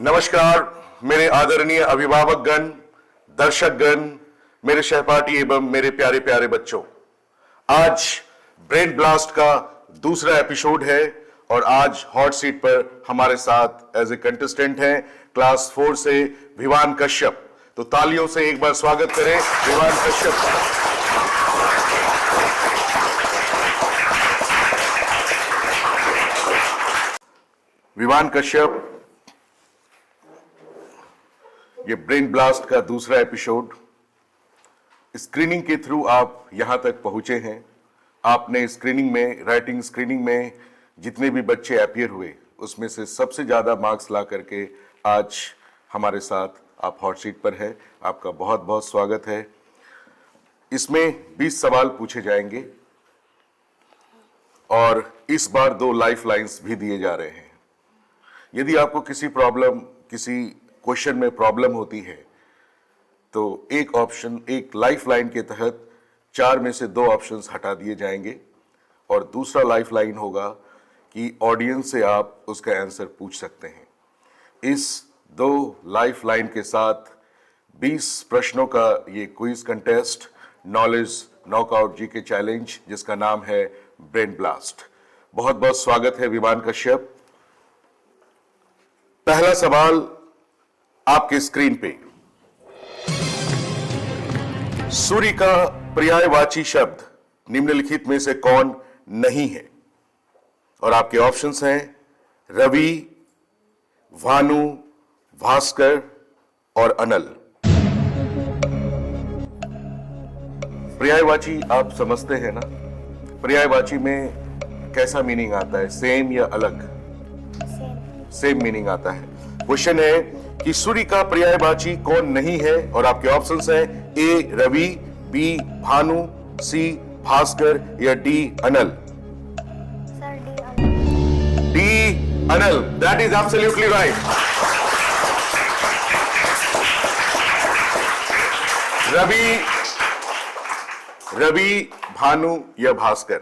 नमस्कार मेरे आदरणीय अभिभावकगण, दर्शकगण, मेरे सहपाठी एवं मेरे प्यारे प्यारे बच्चों। आज ब्रेन ब्लास्ट का दूसरा एपिसोड है और आज हॉट सीट पर हमारे साथ एज ए कंटेस्टेंट हैं क्लास 4 से विवान कश्यप। तो तालियों से एक बार स्वागत करें विवान कश्यप का। विवान कश्यप, ये ब्रेन ब्लास्ट का दूसरा एपिसोड। स्क्रीनिंग के थ्रू आप यहां तक पहुंचे हैं। आपने स्क्रीनिंग में, राइटिंग स्क्रीनिंग में जितने भी बच्चे अपीयर हुए उसमें से सबसे ज्यादा मार्क्स ला करके आज हमारे साथ आप हॉट सीट पर हैं। आपका बहुत बहुत स्वागत है। इसमें 20 सवाल पूछे जाएंगे और इस बार 2 लाइफ लाइन्स भी दिए जा रहे हैं। यदि आपको किसी क्वेश्चन में प्रॉब्लम होती है तो एक लाइफ लाइन के तहत 4 में से 2 ऑप्शंस हटा दिए जाएंगे और दूसरा लाइफ लाइन होगा कि ऑडियंस से आप उसका आंसर पूछ सकते हैं। इस 2 लाइफ लाइन के साथ 20 प्रश्नों का ये quiz contest, knowledge knockout GK challenge, जिसका नाम है ब्रेन ब्लास्ट। बहुत बहुत स्वागत है विवान कश्यप। पहला सवाल आपके स्क्रीन पे। सूर्य का पर्यायवाची शब्द निम्नलिखित में से कौन नहीं है? और आपके ऑप्शंस हैं रवि, भानु, भास्कर और अनल। पर्यायवाची आप समझते हैं ना? पर्यायवाची में कैसा मीनिंग आता है? सेम या अलग? सेम मीनिंग आता है। क्वेश्चन है कि सूर्य का पर्यायवाची कौन नहीं है और आपके ऑप्शंस हैं A Ravi, B Bhanu, C Bhaskar या D Anal. D Anal, that is absolutely right. Ravi, Bhanu या भास्कर,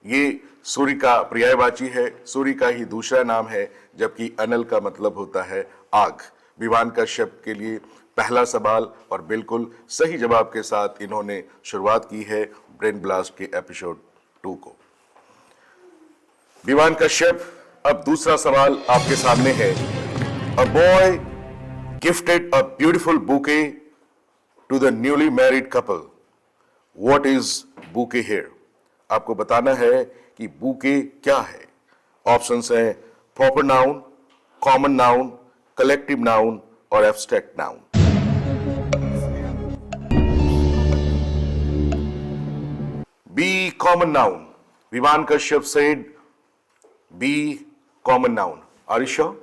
ये सूर्य का पर्यायवाची है। सूर्य का ही दूसरा नाम है, जबकि अनल का मतलब होता है आग। विवान कश्यप के लिए पहला सवाल और बिल्कुल सही जवाब के साथ इन्होंने शुरुआत की है ब्रेन ब्लास्ट के एपिसोड 2 को। विवान कश्यप, अब दूसरा सवाल आपके सामने है। A boy gifted a beautiful bouquet to the newly married couple. What is bouquet here? आपको बताना है कि बुके क्या है। ऑप्शंस हैं proper noun, common noun, collective noun और abstract noun. B common noun. Vivaan Kashyap said B common noun. Are you sure?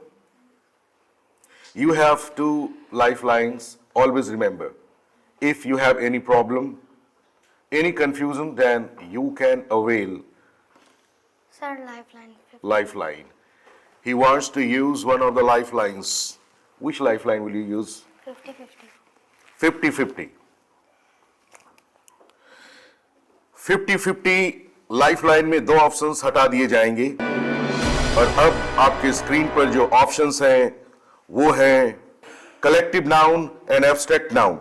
You have 2 lifelines. Always remember, if you have any problem, any confusion, then you can avail Sir, lifeline. He wants to use one of the lifelines. Which lifeline will you use? 50-50. 50-50. 50-50 lifeline में 2 options हटा दिए जाएंगे और अब आपके screen पर जो options हैं वो हैं collective noun and abstract noun.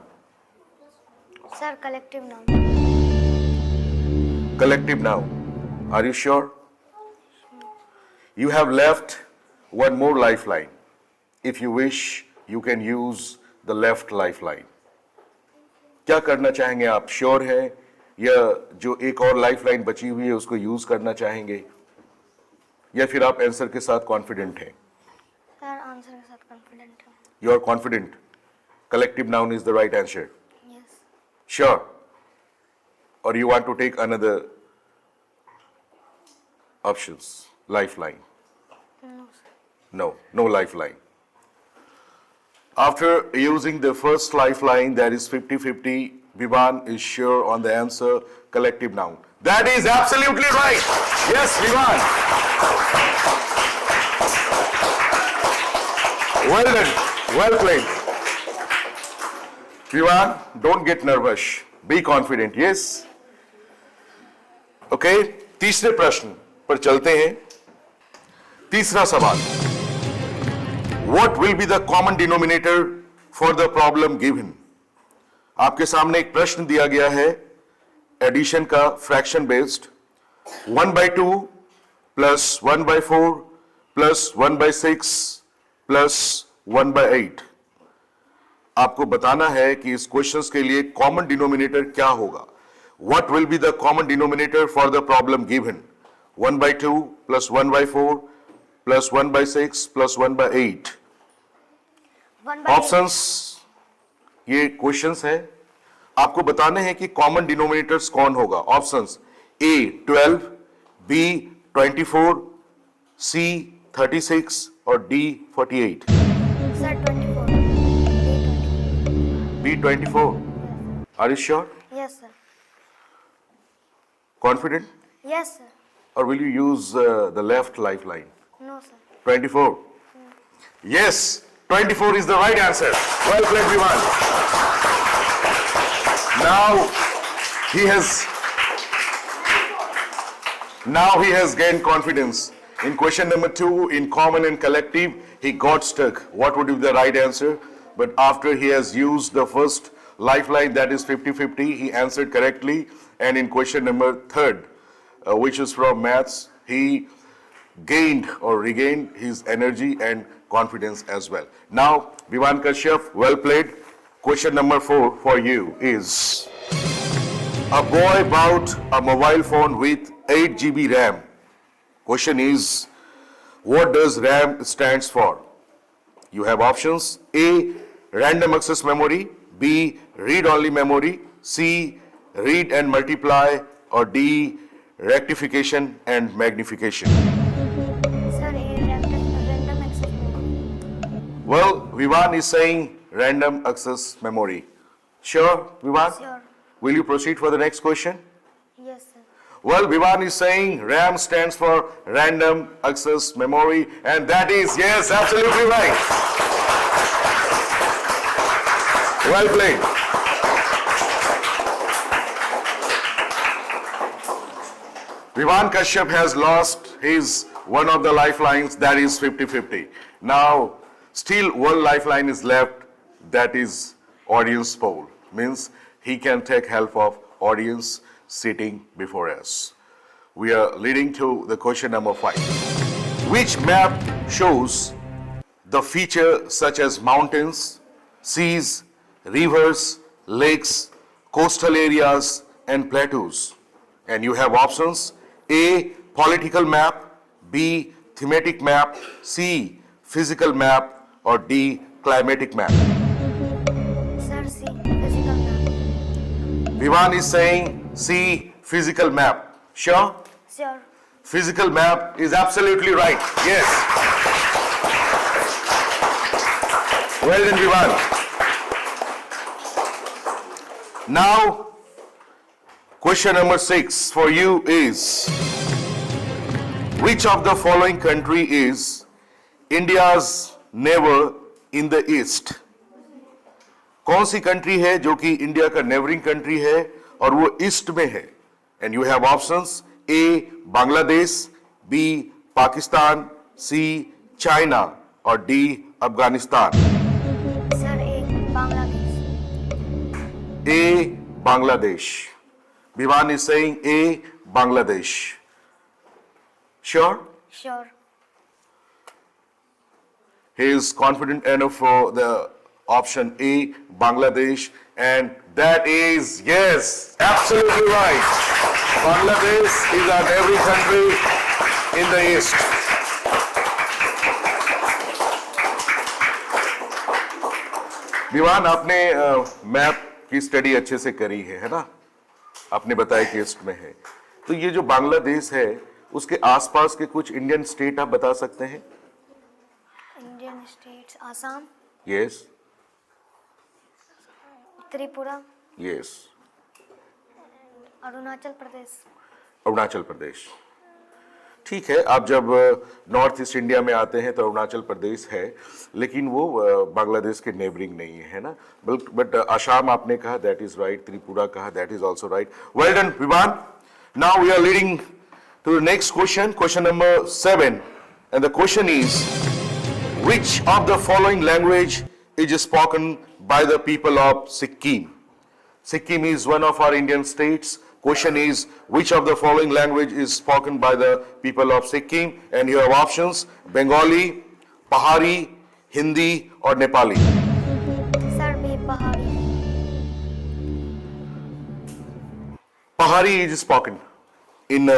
Sir, collective noun. Collective noun. Are you sure? You have left one more lifeline. If you wish, you can use the left lifeline. क्या करना चाहेंगे आप? श्योर है या जो एक और लाइफलाइन बची हुई है उसको यूज करना चाहेंगे या फिर आप आंसर के साथ कॉन्फिडेंट हैं? Sir, आंसर के साथ कॉन्फिडेंट हूँ। You are confident. Collective noun is the right answer. Yes. Sure. Or you want to take another options? Lifeline. No, sir. No lifeline. After using the first lifeline, that is 50-50, Vivan is sure on the answer, collective noun. That is absolutely right. Yes, Vivan. Well done. Well played. Vivan, don't get nervous. Be confident. Yes. Okay. तीसरे प्रश्न पर चलते हैं। तीसरा सवाल, What will be the common denominator for the problem given? आपके सामने एक प्रश्न दिया गया है एडिशन का fraction based 1/2 plus 1/4 plus 1/6 plus 1/8। आपको बताना है कि इस क्वेश्चंस के लिए कॉमन डिनोमिनेटर क्या होगा। What will be the common denominator for the problem given? 1/2 plus 1/4 plus 1/6 plus 1/8. 1/8. Options ये क्वेश्चंस है, आपको बताने हैं कि कॉमन डिनोमिनेटर्स कौन होगा। ऑप्शंस A 12, B 24, C 36 और D 48। Sir, 24. B 24. Are you sure? Yes, sir. Confident? Yes, sir. Or will you use the left lifeline? No, sir. 24. Yes, 24 is the right answer. Well played, Vivan. Now he has gained confidence. In question number 2, in common and collective, he got stuck. What would be the right answer? But after he has used the first lifeline, that is 50-50, he answered correctly. And in question number 3, which is from maths, he gained or regained his energy and confidence as well. Now, Vivan Kashyap, well played. Question number 4 for you is, a boy bought a mobile phone with 8 GB RAM. Question is, what does RAM stands for? You have options: A, random access memory; B, read-only memory; C, read and multiply; or D, rectification and magnification. Sir, random access memory. Well, Vivan is saying random access memory. Sure, Vivan? Sure. Will you proceed for the next question? Yes, sir. Well, Vivan is saying RAM stands for random access memory, and that is, yes, absolutely right. Well played. Vivan Kashyap has lost his one of the lifelines, that is 50-50. Now, still one lifeline is left, that is audience poll. Means he can take help of audience sitting before us. We are leading to the question number 5. Which map shows the feature such as mountains, seas, rivers, lakes, coastal areas, and plateaus? And you have options: A, political map; B, thematic map; C, physical map; or D, climatic map. Sir, C, physical map. Vivan is saying C, physical map. Sure? Sure. Physical map is absolutely right. Yes. Well done, Vivan. Now, question number 6 for you is, which of the following country is India's neighbor in the east? कौन सी country है जो कि India का neighbouring country है और वो east में है? And you have options: A, Bangladesh; B, Pakistan; C, China; और D, Afghanistan. Sir, A, Bangladesh. A, Bangladesh. Vivan is saying A, Bangladesh. Sure? Sure. He is confident enough for the option A, Bangladesh, and that is, yes, absolutely right. Bangladesh is our neighboring country in the east. Vivan, आपने map की study अच्छे से करी है ना? आपने बताया कि ईस्ट में है, तो ये जो बांग्लादेश है उसके आसपास के कुछ इंडियन स्टेट आप बता सकते हैं? Indian states: Assam, yes, Tripura, yes, Arunachal Pradesh. Arunachal Pradesh. ठीक है, आप जब नॉर्थ ईस्ट इंडिया में आते हैं तो अरुणाचल प्रदेश है, लेकिन वो बांग्लादेश के नेबरिंग नहीं है ना. बट असम आपने कहा, दैट इज राइट. त्रिपुरा कहा, that is also right. Well done Vivaan. Now we are leading to the next question, question number 7, and the question is, Which of the following language is spoken by the people of Sikkim? Sikkim is one of our Indian states. Question is, which of the following language is spoken by the people of Sikkim? And you have options: Bengali, Pahari, Hindi or Nepali. Sir, B. Pahari. Pahari is spoken in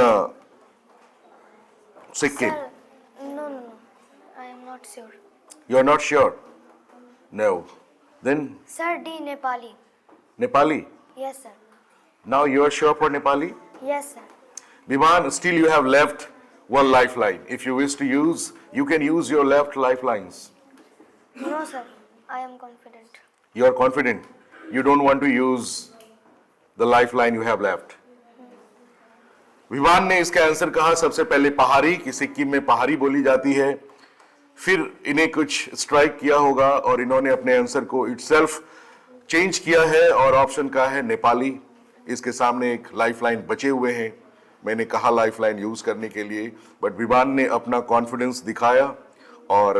Sikkim. Sir, no. I am not sure. You are not sure? No. Then Sir, D. Nepali. Nepali. Yes, sir. Now you are sure for Nepali? Yes, sir. Viman, still you have left one lifeline. If you wish to use, you can use your left lifelines. No, sir. I am confident. You are confident. You don't want to use the lifeline you have left. Vivan ने इसका answer कहा सबसे पहले पहाड़ी, कि सिक्किम में पहाड़ी बोली जाती है। फिर इन्हें कुछ स्ट्राइक किया होगा और इन्होंने अपने आंसर को इटसेल्फ चेंज किया है और ऑप्शन का है नेपाली। इसके सामने एक लाइफलाइन बचे हुए हैं। मैंने कहा लाइफलाइन यूज करने के लिए, बट विवान ने अपना कॉन्फिडेंस दिखाया और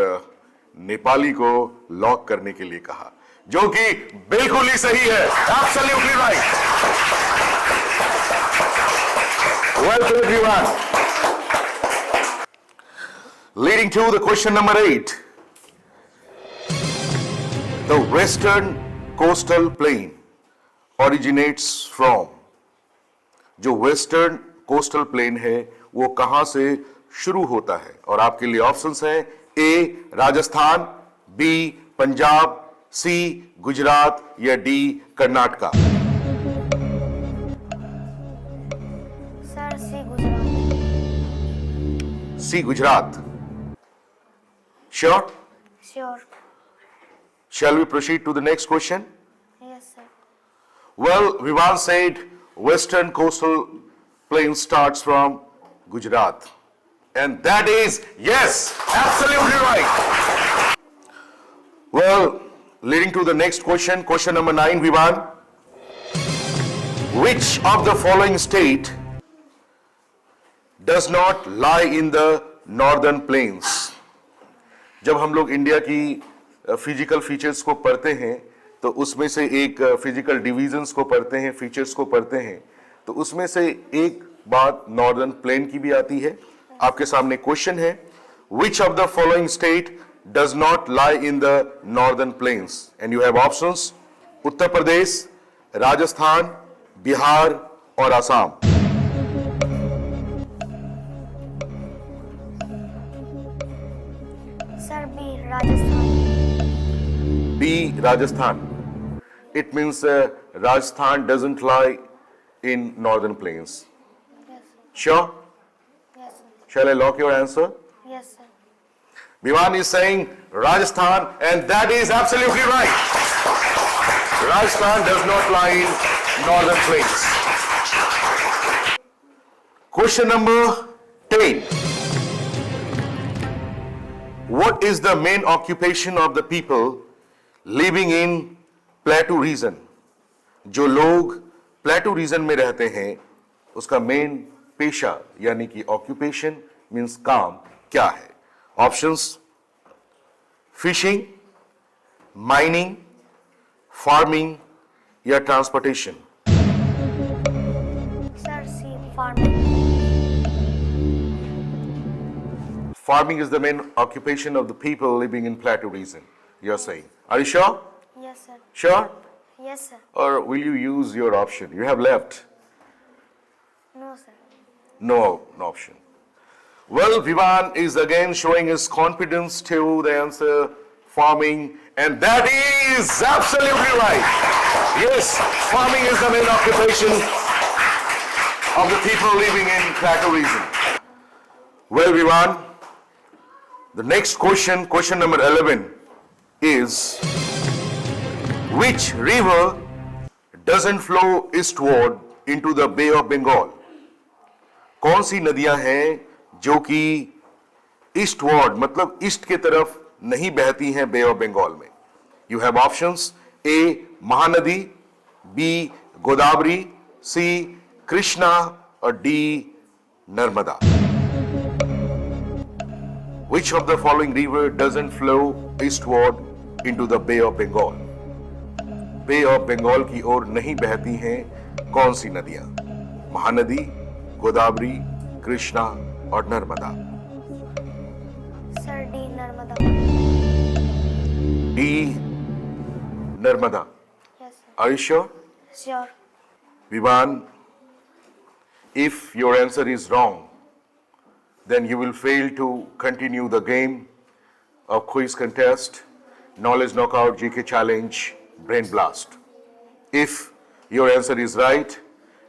नेपाली को लॉक करने के लिए कहा, जो कि बिल्कुल ही सही है। Absolutely right. Well played Vivan. Leading to the question number 8. The western coastal plain originates from. जो वेस्टर्न कोस्टल प्लेन है वो कहां से शुरू होता है? और आपके लिए ऑप्शंस हैं: ए राजस्थान, बी पंजाब, सी गुजरात या D Karnataka. Sir, C Gujarat. C Gujarat. Sure? Sure. Shall we proceed to the next question? Yes, sir. Well, Vivan said western coastal plain starts from Gujarat. And that is, yes, absolutely right. Well, leading to the next question, question number 9, Vivan. Which of the following state does not lie in the northern plains? जब हम लोग India की physical features को पढ़ते हैं तो उसमें से एक फिजिकल डिवीजन्स को पढ़ते हैं, फीचर्स को पढ़ते हैं, तो उसमें से एक बात नॉर्दर्न प्लेन की भी आती है। आपके सामने क्वेश्चन है, which of the following state does not lie in the northern plains? And you have options: Uttar Pradesh, Rajasthan, Bihar और Assam. Sir, B Rajasthan. B, Rajasthan. It means Rajasthan doesn't lie in northern plains. Yes, Sure? yes, sir. Shall I lock your answer? Yes, sir. Vivan is saying Rajasthan, and that is absolutely right. Rajasthan does not lie in northern plains. Question number 10. What is the main occupation of the people living in Plateau region? जो लोग प्लेटू reason में रहते हैं उसका main पेशा यानी कि occupation means काम क्या है? ऑप्शंस: फिशिंग, माइनिंग, फार्मिंग या transportation. Sir, C farming. Farming is the main occupation of the people living in Plateau region, you're saying. Are you sure? Yes, sir. Sure? Yes, sir. Or will you use your option? You have left. No, sir. No option. Well, Vivan is again showing his confidence to the answer farming, and that is absolutely right. Yes, farming is the main occupation of the people living in Plateau region. Well, Vivan, the next question, question number 11, is which river doesn't flow eastward into the Bay of Bengal? कौन सी नदियां हैं जो कि eastward मतलब east की तरफ नहीं बहती हैं बे ऑफ बंगाल में? You have options: A Mahanadi, B Godavari, C Krishna और D Narmada. Which of the following river doesn't flow eastward into the Bay of Bengal? Bay of Bengal की ओर नहीं बहती हैं कौन सी नदियां? महानदी, गोदावरी, कृष्णा और Narmada. Sir, D. Narmada. D Narmada. Yes, sir. Are you sure? Sure. Vivan, if your answer is wrong, then you will fail to continue the game of quiz contest, knowledge knockout, GK challenge, brain blast. If your answer is right,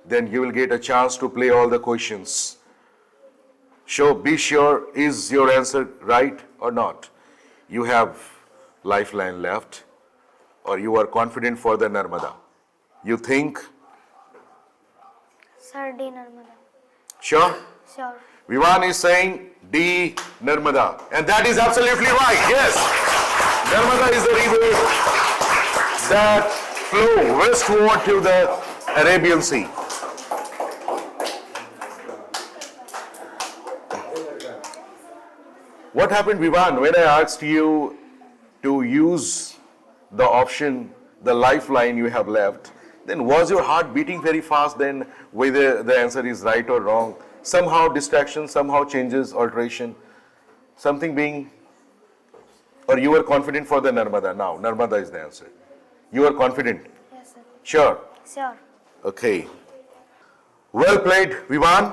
then you will get a chance to play all the questions. So be sure, is your answer right or not? You have lifeline left, or you are confident for the Narmada. You think? Sir, D. Narmada. Sure? Sure. Vivan is saying D, Narmada. And that is absolutely right. Yes. Narmada is the river that flow westward to the Arabian Sea. What happened, Vivan, when I asked you to use the option, the lifeline you have left, then was your heart beating very fast then whether the answer is right or wrong? Somehow distraction, somehow changes, alteration, something being, or you were confident for the Narmada now? Narmada is the answer. You are confident? Yes, sir. Sure. Sure. Okay. Well played, Vivan.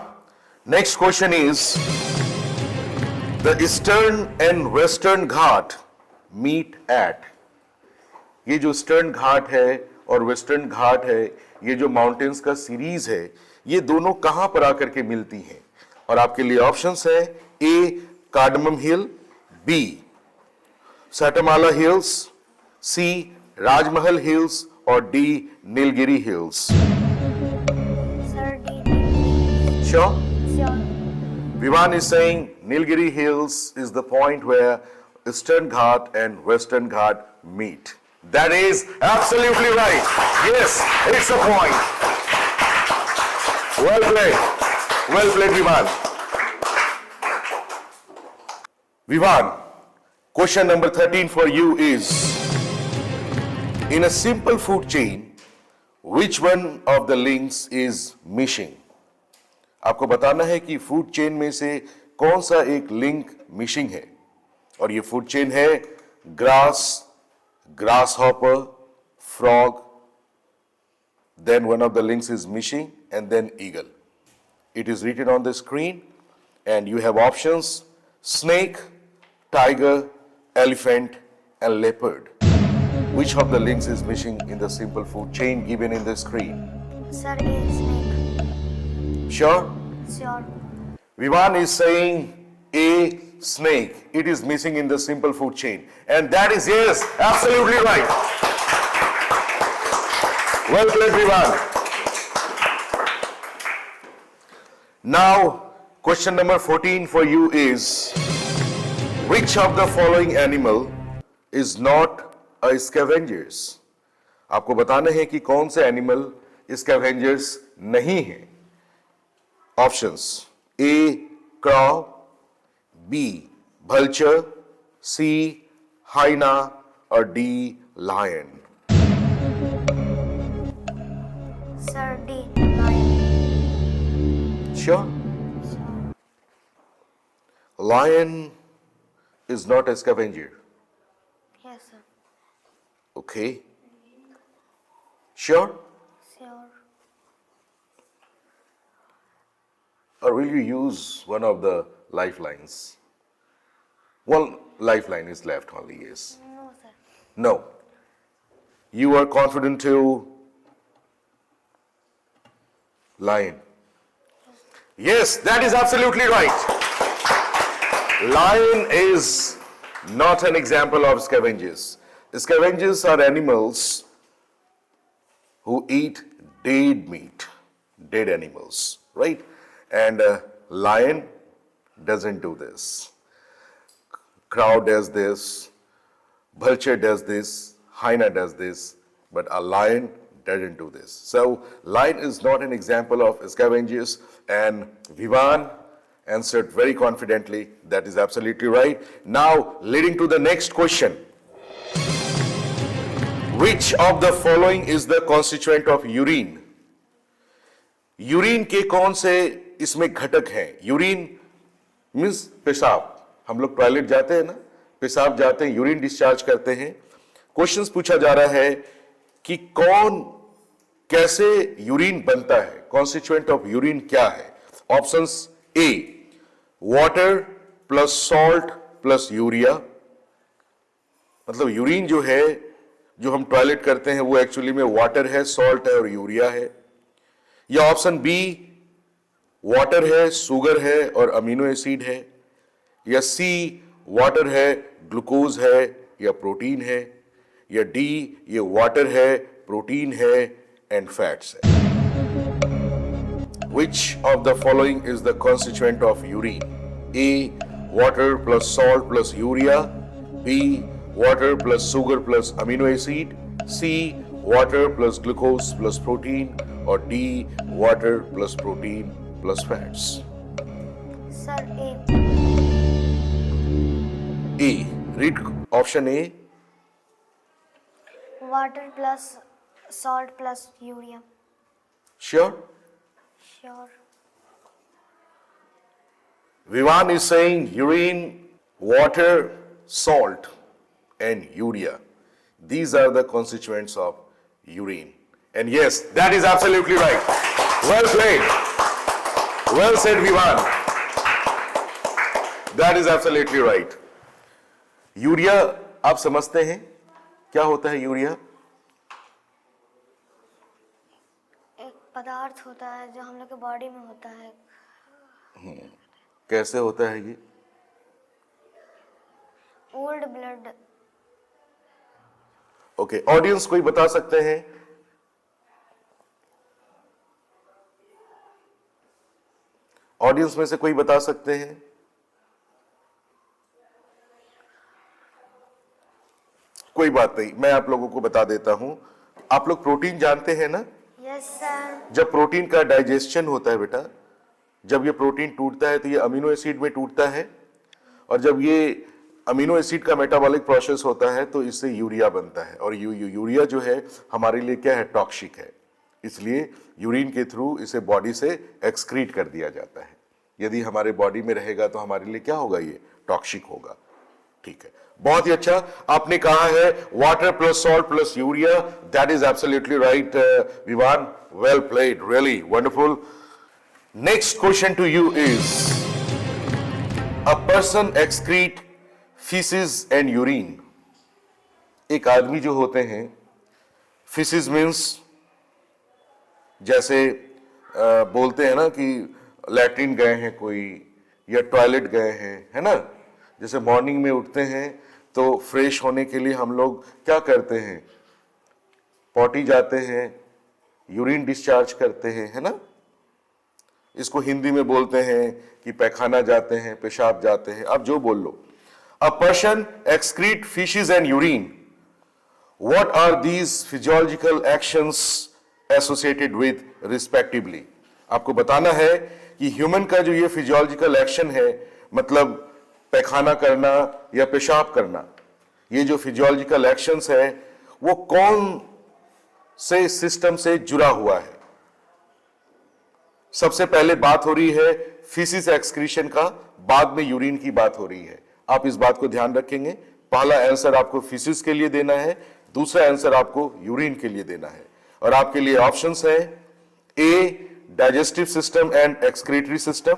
Next question is, the Eastern and Western Ghat meet at. ये जो eastern घाट है और western घाट है, ये जो mountains का series है, ये दोनों कहां पर आकर के मिलती हैं? और आपके लिए ऑप्शंस है ए कार्डमम हिल, बी सटमाला हिल्स, सी राजमहल हिल्स और D Nilgiri hills. Sir, D. Sure? Sure. Vivan is saying Nilgiri Hills is the point where Eastern Ghat and Western Ghat meet. That is absolutely right. Yes, it's a point. Well played. Well played, Vivan. Vivan, question number 13 for you is, in a simple food chain, which one of the links is missing? आपको बताना है कि food chain में से कौन सा एक link missing है, और ये फूड चेन है grass, grass hopper, frog, then one of the links is missing, and then eagle. It is written on the screen and you have options: snake, tiger, elephant and leopard. Which of the links is missing in the simple food chain given in the screen? Sir, A. Snake. Sure? Sure. Vivan is saying A, snake. It is missing in the simple food chain. And that is, yes, absolutely right. Well played, Vivan. Now, question number 14 for you is, which of the following animal is not a scavengers? आपको बताना है कि कौन से animal scavengers नहीं हैं। Options: A crow, B vulture, C hyena और D lion. Sir, D. Lion. Sure? Lion is not a scavenger. Yes, sir. Okay. Sure? Sure. Or will you use one of the lifelines? One lifeline is left only, yes. No, sir. No. You are confident to lion. Yes, that is absolutely right. Lion is not an example of scavengers. Scavengers are animals who eat dead meat, dead animals, right? And lion doesn't do this. Crow does this, vulture does this, hyena does this, but a lion doesn't do this. So lion is not an example of scavengers. And Vivan, Answered very confidently. That is absolutely right. Now, leading to the next question. Which of the following is the constituent of urine? Urine के कौन से इसमें घटक हैं? Urine means पेशाब. हम लोग toilet जाते हैं ना, पेशाब जाते हैं, यूरिन डिस्चार्ज करते हैं. क्वेश्चंस पूछा जा रहा है कि कौन कैसे यूरिन बनता है, कॉन्स्टिट्यूएंट ऑफ यूरिन क्या है? Options A water plus salt plus urea. मतलब यूरिन जो है, जो हम टॉयलेट करते हैं, वो एक्चुअली में वाटर है, सॉल्ट है और यूरिया है. या ऑप्शन बी वाटर है, शुगर है और अमीनो एसिड है. या सी वाटर है, ग्लूकोज है या प्रोटीन है. या डी ये वाटर है, प्रोटीन है एंड फैट्स है. Which of the following is the constituent of urine? A water plus salt plus urea. B water plus sugar plus amino acid. C water plus glucose plus protein. Or D water plus protein plus fats. Sir, A. A. Read option A. Water plus salt plus urea. Sure? Sure. Vivan is saying urine, water, salt and urea. These are the constituents of urine. And yes, that is absolutely right. Well played. Well said, Vivan. That is absolutely right. Urea आप समझते हैं क्या होता है? Urea एक पदार्थ होता है जो हम लोग के बॉडी में होता है. कैसे होता है ये? Old blood. ओके, ऑडियंस कोई बता सकते हैं? ऑडियंस में से कोई बता सकते हैं? कोई बात नहीं, मैं आप लोगों को बता देता हूं. आप लोग प्रोटीन जानते हैं ना? Yes sir. जब प्रोटीन का डाइजेशन होता है बेटा, जब ये प्रोटीन टूटता है तो ये अमीनो एसिड में टूटता है. और जब ये अमीनो एसिड का मेटाबॉलिक प्रोसेस होता है तो इससे यूरिया बनता है. और यूरिया जो है हमारे लिए क्या है? टॉक्सिक है. इसलिए यूरिन के थ्रू इसे बॉडी से एक्सक्रीट कर दिया जाता है. यदि हमारे बॉडी में रहेगा तो हमारे लिए क्या होगा? ये टॉक्सिक होगा. ठीक है, बहुत ही अच्छा. आपने कहा है water plus salt plus urea. That is absolutely right Vivan. Well played, really wonderful. Next question to you is a person excrete faeces and urine. एक आदमी जो होते हैं, फीसिस मीन्स जैसे बोलते हैं ना कि लैट्रिन गए हैं कोई या टॉयलेट गए हैं, है ना. जैसे मॉर्निंग में उठते हैं तो फ्रेश होने के लिए हम लोग क्या करते हैं? पॉटी जाते हैं, यूरिन डिस्चार्ज करते हैं, है ना. इसको हिंदी में बोलते हैं कि पैखाना जाते हैं, पेशाब जाते हैं, आप जो बोल लो. A person excrete faeces and urine. What are these physiological actions associated with respectively? आपको बताना है कि ह्यूमन का जो ये फिजियोलॉजिकल एक्शन है, मतलब पैखाना करना या पेशाब करना, ये जो फिजियोलॉजिकल एक्शंस है वो कौन से सिस्टम से जुड़ा हुआ है? सबसे पहले बात हो रही है फीसिस एक्सक्रीशन का, बाद में यूरिन की बात हो रही है. आप इस बात को ध्यान रखेंगे. पहला आंसर आपको फीसिस के लिए देना है, दूसरा आंसर आपको यूरिन के लिए देना है. और आपके लिए ऑप्शंस है A digestive system and excretory system,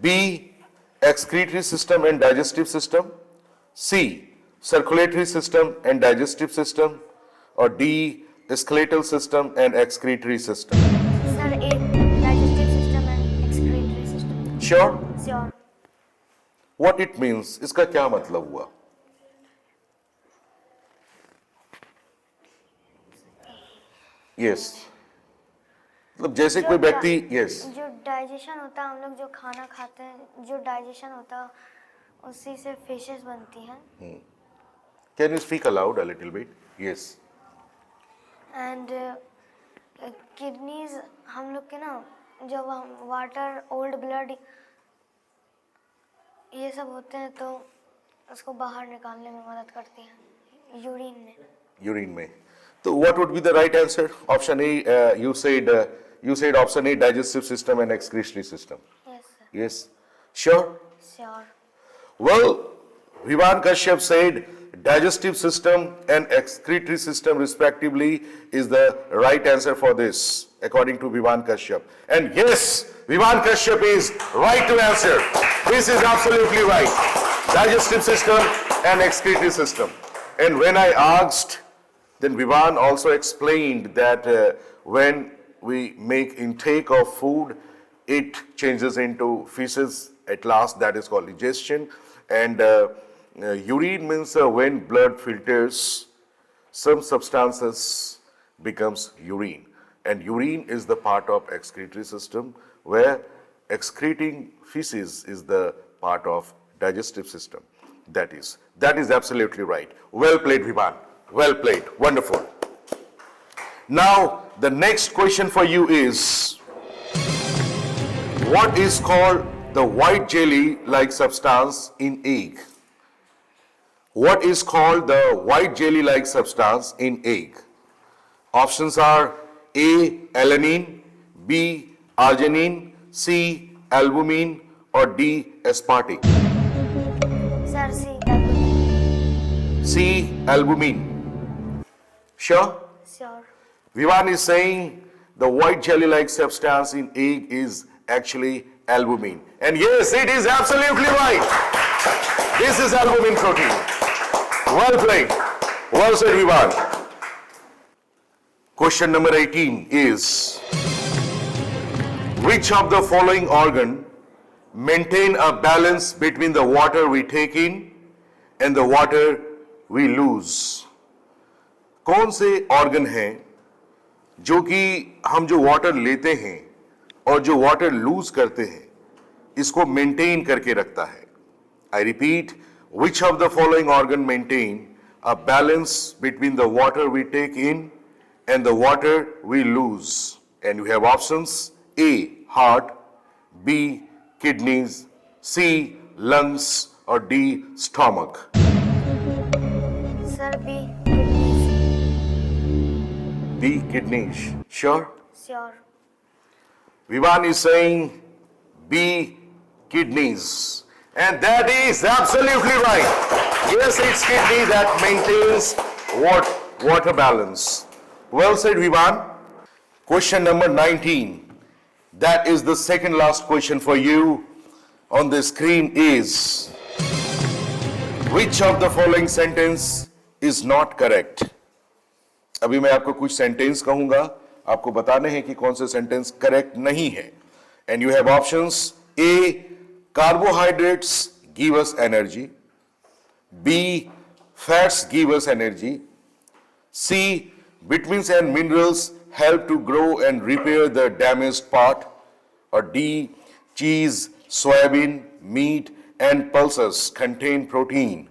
B excretory system and digestive system, C circulatory system and digestive system, or D skeletal system and excretory system. Sir, A. Digestive system and excretory system. Sure? Sure. What it means? इसका क्या मतलब हुआ? Yes. मतलब जैसे कोई व्यक्ति, yes, जो digestion होता है, हम लोग जो खाना खाते हैं, जो डाइजेशन होता है उसी से फिशेस बनती हैं. Can you speak allowed a little bit? Yes. And kidneys हम लोग के ना, जब हम वाटर ओल्ड ब्लड ये सब होते हैं तो उसको बाहर निकालने में मदद करती हैं यूरिन में। यूरिन में। तो what would be the right answer? Option A, you said option A, digestive system and excretory system. Yes sir. Yes, sure. Sure. Well, Vivan Kashyap said digestive system and excretory system respectively is the right answer for this, according to Vivan Kashyap. And yes, Vivan Kashyap is right to answer. This is absolutely right. Digestive system and excretory system. And when I asked, then Vivan also explained that when we make intake of food, it changes into feces at last, that is called digestion. And urine means when blood filters some substances becomes urine. And urine is the part of excretory system, where excreting feces is the part of digestive system. That is absolutely right. Well played, Vivan. Well played. Wonderful. Now, the next question for you is, what is called the white jelly-like substance in egg? What is called the white jelly-like substance in egg? Options are A, alanine, B, arginine, C, albumin, or D, aspartic. Sir C. C, albumin. Sure? Sure. Vivan is saying the white jelly-like substance in egg is actually albumin. And yes, it is absolutely right. This is albumin protein. Well played. Well said, Vivan. Question number 18 is, which of the following organ maintain a balance between the water we take in and the water we lose? कौन से organ हैं जो कि हम जो water लेते हैं और जो वाटर लूज करते हैं इसको मेंटेन करके रखता है? I repeat, which of the following organ maintain a balance between the water we take in and the water we lose? And you have options: A, heart, B, kidneys, C, lungs, or D, stomach. Sir B. B, kidneys. Sure? Sure. Vivan is saying B, kidneys. And that is absolutely right. Yes, it's kidney that maintains water balance. Well said, Vivan. Question number 19. That is the second last question for you on the screen is, which of the following sentence is not correct? अभी मैं आपको कुछ sentence कहूंगा, आपको बताने हैं कि कौन से सेंटेंस करेक्ट नहीं है. And you have options: A, carbohydrates give us energy. B, fats give us energy. C, vitamins and minerals help to grow and repair the damaged part. Or D, cheese, soybean, meat, and pulses contain protein.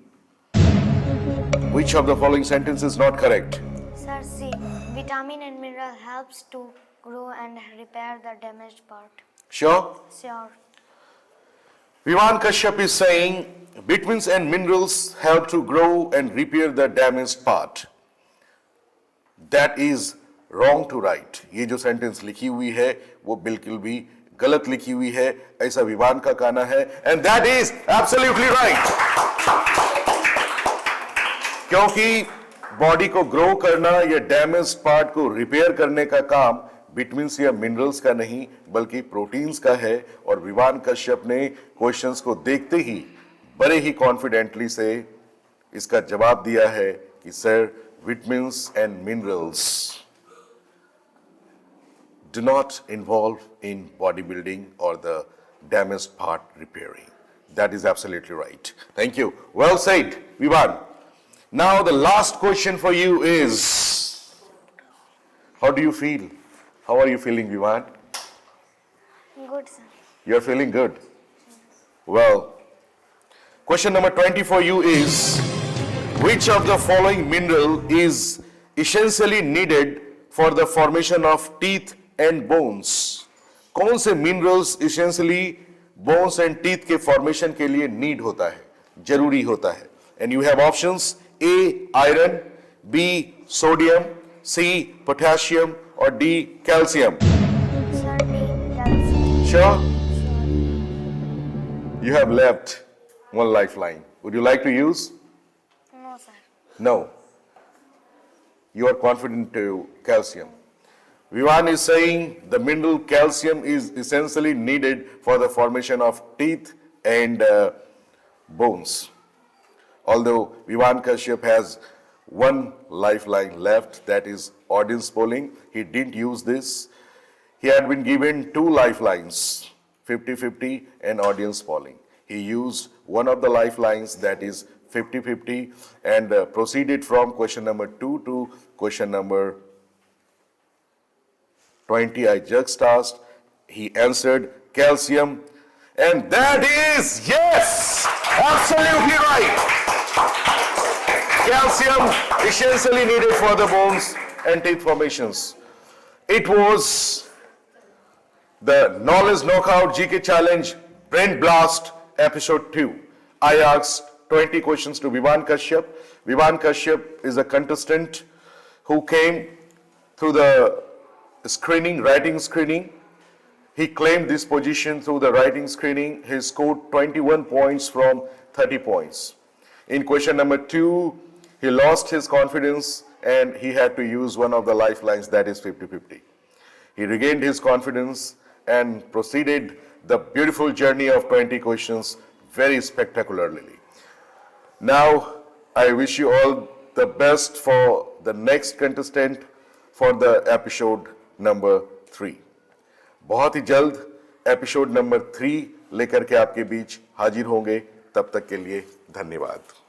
Which of the following sentence is not correct? Sir C. Vitamin and mineral helps to grow and repair the damaged part. Sure? Sure. Vivan Kashyap is saying vitamins and minerals help to grow and repair the damaged part. That is wrong to write. ये जो sentence लिखी हुई है वो बिल्कुल भी गलत लिखी हुई है, ऐसा विवान का कहना है. And that is absolutely right. क्योंकि बॉडी को ग्रो करना या डैमेज्ड पार्ट को रिपेयर करने का काम विटामिन्स या मिनरल्स का नहीं बल्कि प्रोटीन्स का है. और विवान कश्यप ने क्वेश्चंस को देखते ही बड़े ही कॉन्फिडेंटली से इसका जवाब दिया है कि sir, vitamins and minerals do not involve in bodybuilding or the damaged part repairing. That is absolutely right. Thank you. Well said, Vivan. Now the last question for you is, how do you feel? How are you feeling, Vivan? Good sir. You're feeling good? Well, question number 20 for you is, which of the following mineral is essentially needed for the formation of teeth and bones? कौन से minerals essentially bones and teeth के formation के लिए need होता है, जरूरी होता है। And you have options A iron, B sodium, C potassium और D calcium. Sir D calcium. Sure? You have left one lifeline. Would you like to use? No sir. No. You are confident to calcium. Vivan is saying the mineral calcium is essentially needed for the formation of teeth and bones. Although Vivan Kashyap has one lifeline left, that is audience polling, he didn't use this. He had been given two lifelines, 50-50 and audience polling. He used one of the lifelines, that is 50-50, and proceeded from question number 2 to question number 20. I just asked, he answered calcium, and that is yes, absolutely right. Calcium essentially needed for the bones and teeth formations. It was the Knowledge Knockout GK Challenge Brain Blast episode 2. I asked 20 questions to Vivan Kashyap. Vivan Kashyap is a contestant who came through the screening, writing screening. He claimed this position through the writing screening. He scored 21 points from 30 points. In question number 2, he lost his confidence and he had to use one of the lifelines, that is 50-50. He regained his confidence and proceeded the beautiful journey of 20 questions very spectacularly. Now, I wish you all the best for the next contestant for the episode number 3. बहुत ही जल्द episode number 3 लेकर के आपके बीच हाजिर होंगे। तब तक के लिए धन्यवाद।